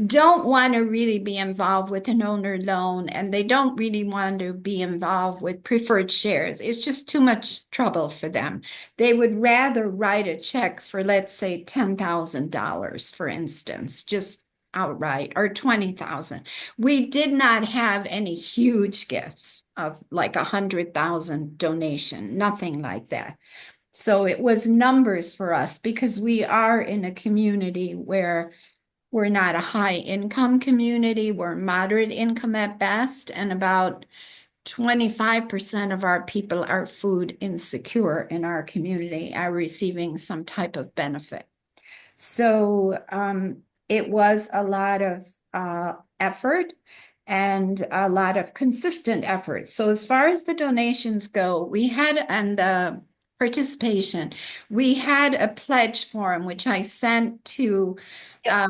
don't want to really be involved with an owner loan, and they don't really want to be involved with preferred shares. It's just too much trouble for them. They would rather write a check for, let's say, $10,000, for instance, just outright, or 20,000. We did not have any huge gifts of like 100,000 donation, nothing like that. So it was numbers for us because we are in a community where we're not a high income community. We're moderate income at best, and about 25% of our people are food insecure in our community, are receiving some type of benefit. So it was a lot of effort and a lot of consistent effort. So as far as the donations go, we had, and the participation, we had a pledge form, which I sent to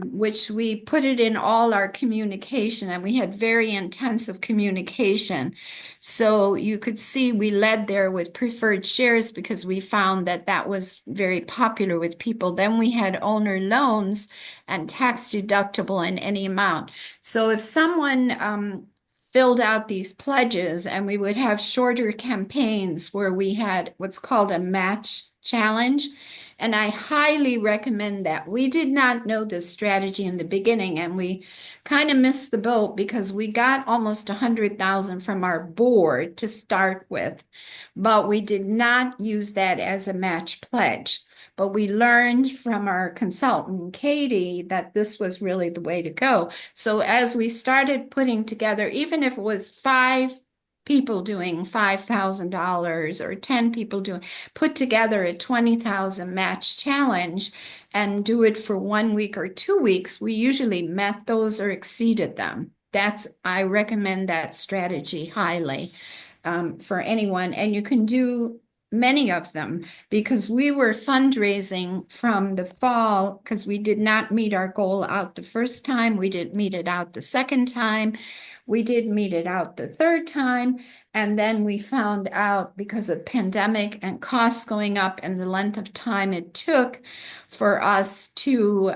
which we put it in all our communication, and we had very intensive communication. So you could see we led there with preferred shares because we found that that was very popular with people. Then we had owner loans and tax deductible in any amount. So if someone filled out these pledges, and we would have shorter campaigns where we had what's called a match challenge. And I highly recommend that. We did not know this strategy in the beginning, and we kind of missed the boat because we got almost 100,000 from our board to start with, but we did not use that as a match pledge. But we learned from our consultant, Katie, that this was really the way to go. So as we started putting together, even if it was 5 people doing $5,000 or 10 people doing, put together a 20,000 match challenge and do it for 1 week or 2 weeks, we usually met those or exceeded them. I recommend that strategy highly for anyone. And you can do many of them because we were fundraising from the fall because we did not meet our goal out the first time. We didn't meet it out the second time. We did meet it out the third time. And then we found out because of pandemic and costs going up and the length of time it took for us to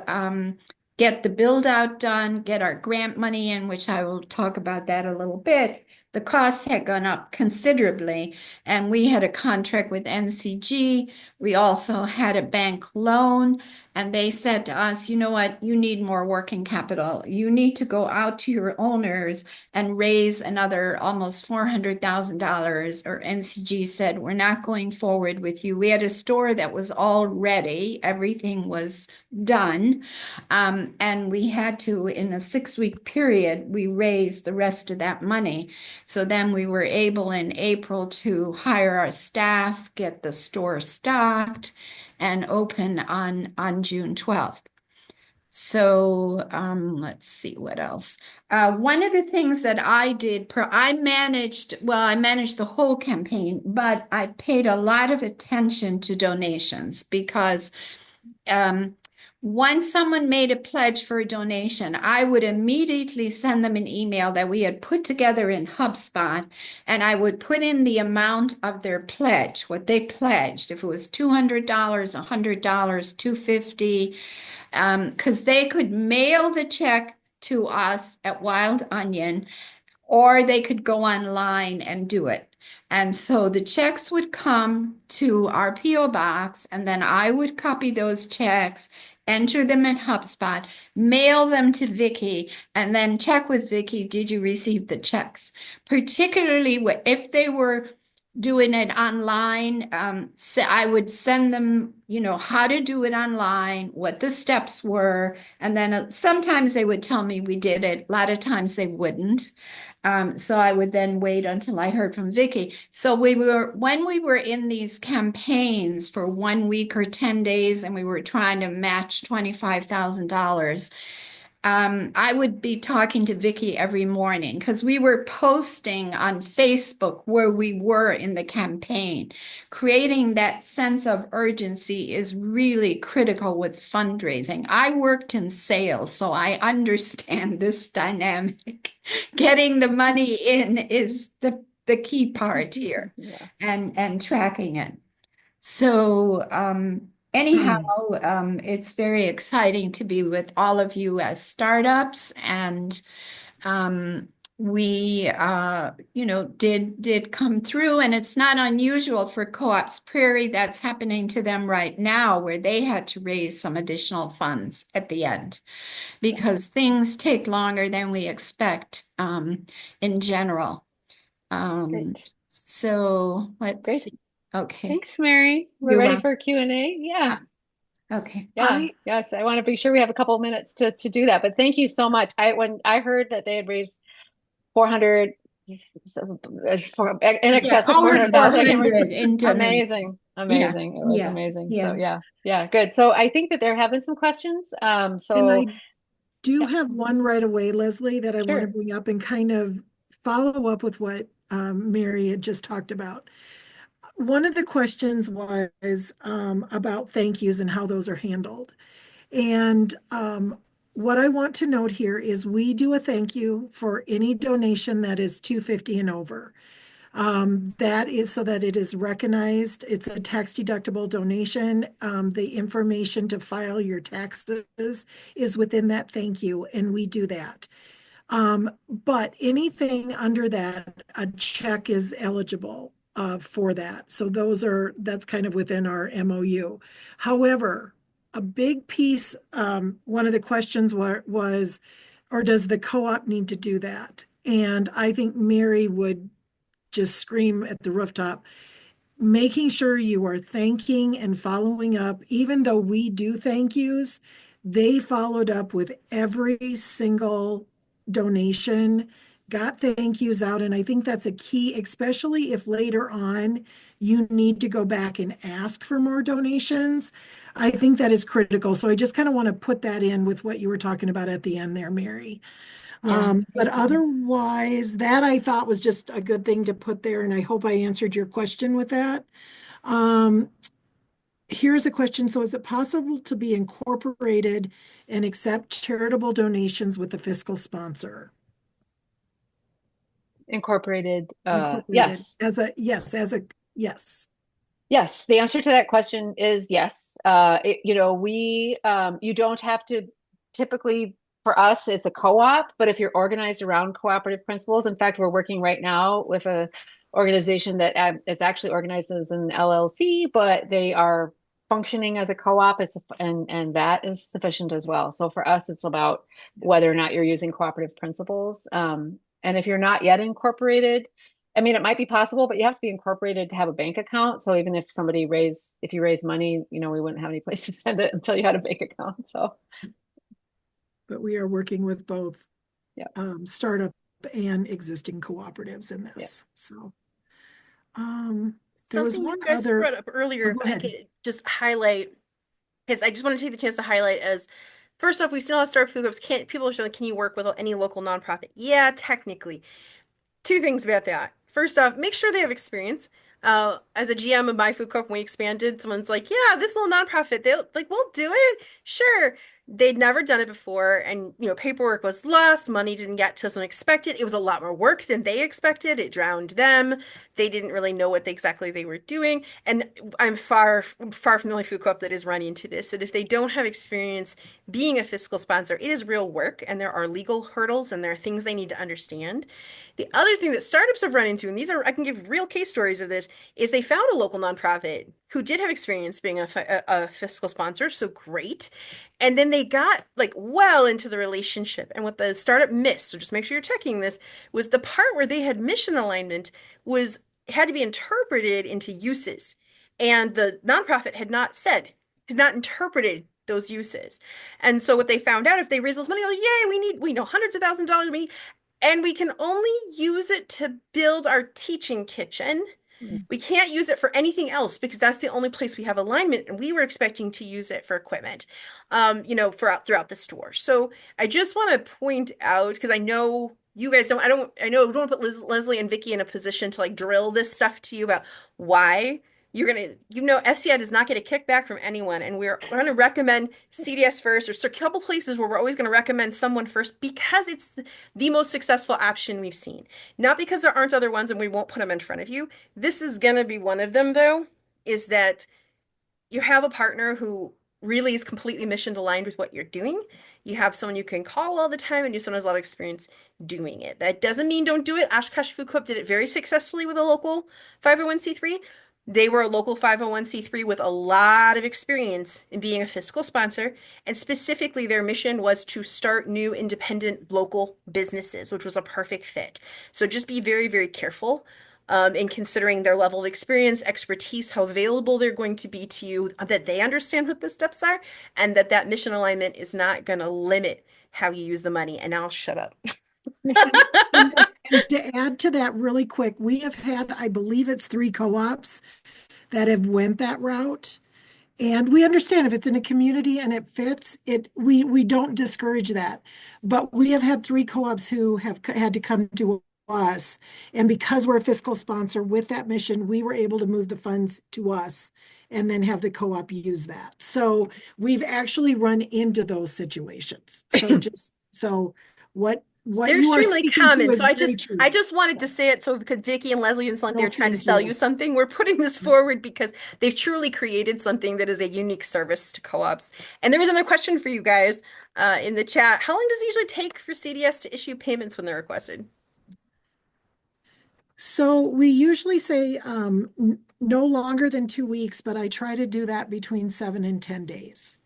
get the build out done, get our grant money in, which I will talk about that a little bit. The costs had gone up considerably, and we had a contract with NCG. We also had a bank loan, and they said to us, you know what, you need more working capital. You need to go out to your owners and raise another almost $400,000. Or NCG said, we're not going forward with you. We had a store that was all ready. Everything was done. And we had to, in a 6-week period, we raised the rest of that money. So then we were able in April to hire our staff, get the store stocked, and open on June 12th. So let's see what else. One of the things that I did, I managed the whole campaign, but I paid a lot of attention to donations because once someone made a pledge for a donation, I would immediately send them an email that we had put together in HubSpot, and I would put in the amount of their pledge, what they pledged. If it was $200, $100, $250, because they could mail the check to us at Wild Onion, or they could go online and do it. And so the checks would come to our P.O. box, and then I would copy those checks enter them in HubSpot, mail them to Vicky, and then check with Vicky, did you receive the checks? Particularly if they were doing it online, so I would send them, how to do it online, what the steps were, and then sometimes they would tell me we did it. A lot of times they wouldn't. So I would then wait until I heard from Vicky. So when we were in these campaigns for 1 week or 10 days, and we were trying to match $25,000, I would be talking to Vicky every morning because we were posting on Facebook where we were in the campaign. Creating that sense of urgency is really critical with fundraising. I worked in sales, so I understand this dynamic. Getting the money in is the key part here,
Yeah.
and tracking it. So, anyhow, it's very exciting to be with all of you as startups, and we, did come through, and it's not unusual for Co-ops Prairie. That's happening to them right now, where they had to raise some additional funds at the end because things take longer than we expect in general.
Great.
So let's
Great.
see. Okay.
Thanks, Mary. We're
You're
ready
welcome.
for Q&A. Yeah.
Okay.
Yeah. Yes. I want to be sure we have a couple of minutes to do that. But thank you so much. When I heard that they had raised 400 in
Yeah,
excess of
over
400,000, I can't remember.
400 in donation.
Amazing.
Yeah,
Amazing. It was
yeah,
amazing. So
yeah.
yeah, good. So I think that they're having some questions.
And
So
I do
yeah,
have one right away, Leslie, that I want to
sure.
bring up and kind of follow up with what Mary had just talked about. One of the questions was about thank yous and how those are handled. And what I want to note here is we do a thank you for any donation that is $250 and over. That is so that it is recognized. It's a tax deductible donation. The information to file your taxes is within that thank you, and we do that. But anything under that, a check is eligible for that. So that's kind of within our MOU. However, a big piece, one of the questions was, or does the co-op need to do that? And I think Mary would just scream at the rooftop, making sure you are thanking and following up. Even though we do thank yous, they followed up with every single donation, got thank yous out. And I think that's a key, especially if later on you need to go back and ask for more donations. I think that is critical. So I just kind of want to put that in with what you were talking about at the end there, Mary.
Yeah,
But
thank you.
otherwise, that I thought was just a good thing to put there, and I hope I answered your question with that. Um, Here's a question. So is it possible to be incorporated and accept charitable donations with a fiscal sponsor?
Incorporated.
Incorporated
Yes.
yes.
Yes, the answer to that question is yes. You don't have to typically, for us, it's a co-op, but if you're organized around cooperative principles, in fact, we're working right now with a organization that it's actually organized as an LLC, but they are functioning as a co-op. And that is sufficient as well. So for us, it's about whether or
Yes.
not you're using cooperative principles. And if you're not yet incorporated, I mean, it might be possible, but you have to be incorporated to have a bank account. So even if if you raise money, we wouldn't have any place to send it until you had a bank account. So
But we are working with both
yeah,
startup and existing cooperatives in
yeah.
this. So um, there was
Something you
one
guys
other.
brought up earlier,
Oh,
if
go
I
ahead.
could just highlight, because I just want to take the chance to highlight as first off, we still have startup food groups. People are saying, can you work with any local nonprofit? Yeah, technically. Two things about that. First off, make sure they have experience. As a GM of my food co-op, when we expanded, someone's like, "Yeah, this little nonprofit, they'll like, we'll do it." Sure. They'd never done it before, and paperwork was lost, money didn't get to us unexpected. It was a lot more work than they expected. It drowned them. They didn't really know what exactly they were doing. And I'm far from the only food co-op that is running into this, that if they don't have experience being a fiscal sponsor, it is real work, and there are legal hurdles and there are things they need to understand. The other thing that startups have run into, and I can give real case stories of this, is they found a local nonprofit who did have experience being a fiscal sponsor, so great. And then they got like well into the relationship. And what the startup missed, so just make sure you're checking this, was the part where they had mission alignment was had to be interpreted into uses. And the nonprofit had not interpreted those uses. And so what they found out, if they raise those money, oh yay, we know hundreds of thousands of dollars, and we can only use it to build our teaching kitchen. We can't use it for anything else because that's the only place we have alignment, and we were expecting to use it for equipment, throughout the store. So I just want to point out, because I know you guys don't, I know we don't put Leslie and Vicky in a position to like drill this stuff to you about why you're gonna, FCI does not get a kickback from anyone, and we're going to recommend CDS first. There's a couple places where we're always going to recommend someone first because it's the most successful option we've seen. Not because there aren't other ones and we won't put them in front of you. This is going to be one of them, though, is that you have a partner who really is completely mission aligned with what you're doing. You have someone you can call all the time, and you someone has a lot of experience doing it. That doesn't mean don't do it. Oshkosh Food Co-op did it very successfully with a local 501c3. They were a local 501c3 with a lot of experience in being a fiscal sponsor, and specifically their mission was to start new independent local businesses, which was a perfect fit. So just be very, very careful in considering their level of experience, expertise, how available they're going to be to you, that they understand what the steps are, and that mission alignment is not going to limit how you use the money. And I'll shut up.
And to add to that really quick, we have had, I believe it's 3 co-ops that have went that route. And we understand if it's in a community and it fits, we don't discourage that. But we have had 3 co-ops who have had to come to us. And because we're a fiscal sponsor with that mission, we were able to move the funds to us and then have the co-op use that. So we've actually run into those situations. So just so what
They're
you are
extremely
speaking to
common.
is
So I
very
just
true.
I just wanted to say it so because Vicky and Leslie didn't sound like they
No,
were trying to
thank
sell you
you.
something. We're putting this forward because they've truly created something that is a unique service to co-ops. And there was another question for you guys in the chat. How long does it usually take for CDS to issue payments when they're requested?
So we usually say no longer than 2 weeks, but I try to do that between 7 and 10 days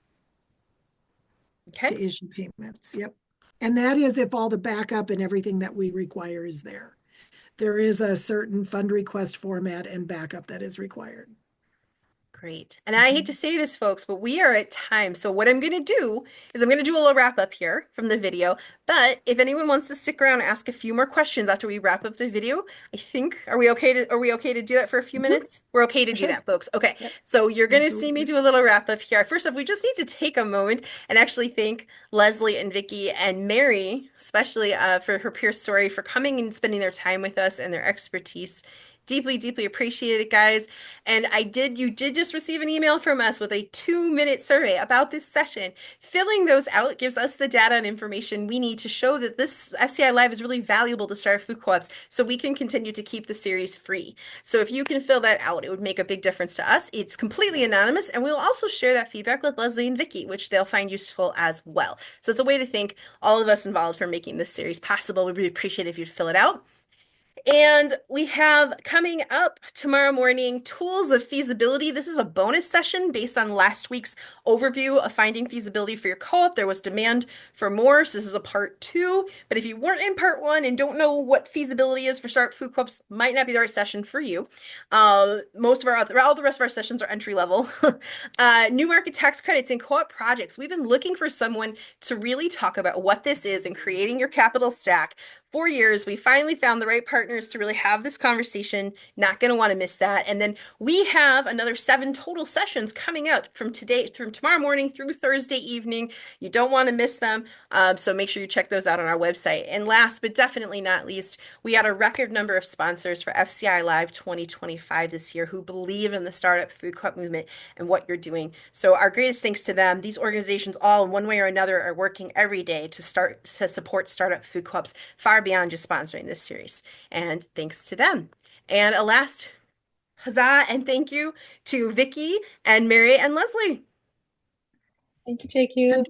Okay,
to issue payments. Yep. And that is if all the backup and everything that we require is there. There is a certain fund request format and backup that is required.
great. And I hate to say this, folks, but we are at time. So what I'm going to do is I'm going to do a little wrap up here from the video. But if anyone wants to stick around and ask a few more questions after we wrap up the video, I think, are we okay to do that for a few minutes? We're okay to
For
do
sure.
that, folks. Okay.
Yep.
So you're going to see me
Absolutely.
do a little wrap up here. First off, we just need to take a moment and actually thank Leslie and Vicky and Mary, especially for her peer story, for coming and spending their time with us and their expertise. Deeply, deeply appreciated, guys. And you did just receive an email from us with a 2-minute survey about this session. Filling those out gives us the data and information we need to show that this FCI Live is really valuable to start food co-ops so we can continue to keep the series free. So if you can fill that out, it would make a big difference to us. It's completely anonymous, and we'll also share that feedback with Leslie and Vicky, which they'll find useful as well. So it's a way to thank all of us involved for making this series possible. We'd really appreciate it if you'd fill it out. And we have coming up tomorrow morning, Tools of Feasibility. This is a bonus session based on last week's overview of finding feasibility for your co-op. There was demand for more, so this is a part 2. But if you weren't in part 1 and don't know what feasibility is for start food co-ops, might not be the right session for you. All the rest of our sessions are entry level. New market tax credits and co-op projects. We've been looking for someone to really talk about what this is and creating your capital stack. 4 years, we finally found the right partners to really have this conversation. Not going to want to miss that. And then we have another 7 total sessions coming up from tomorrow morning through Thursday evening. You don't want to miss them. So make sure you check those out on our website. And last but definitely not least, we had a record number of sponsors for FCI Live 2025 this year who believe in the startup food co-op movement and what you're doing. So our greatest thanks to them. These organizations all in one way or another are working every day to support startup food co-ops far beyond just sponsoring this series. And thanks to them. And a last huzzah and thank you to Vicky and Mary and Leslie.
Thank you, JQ.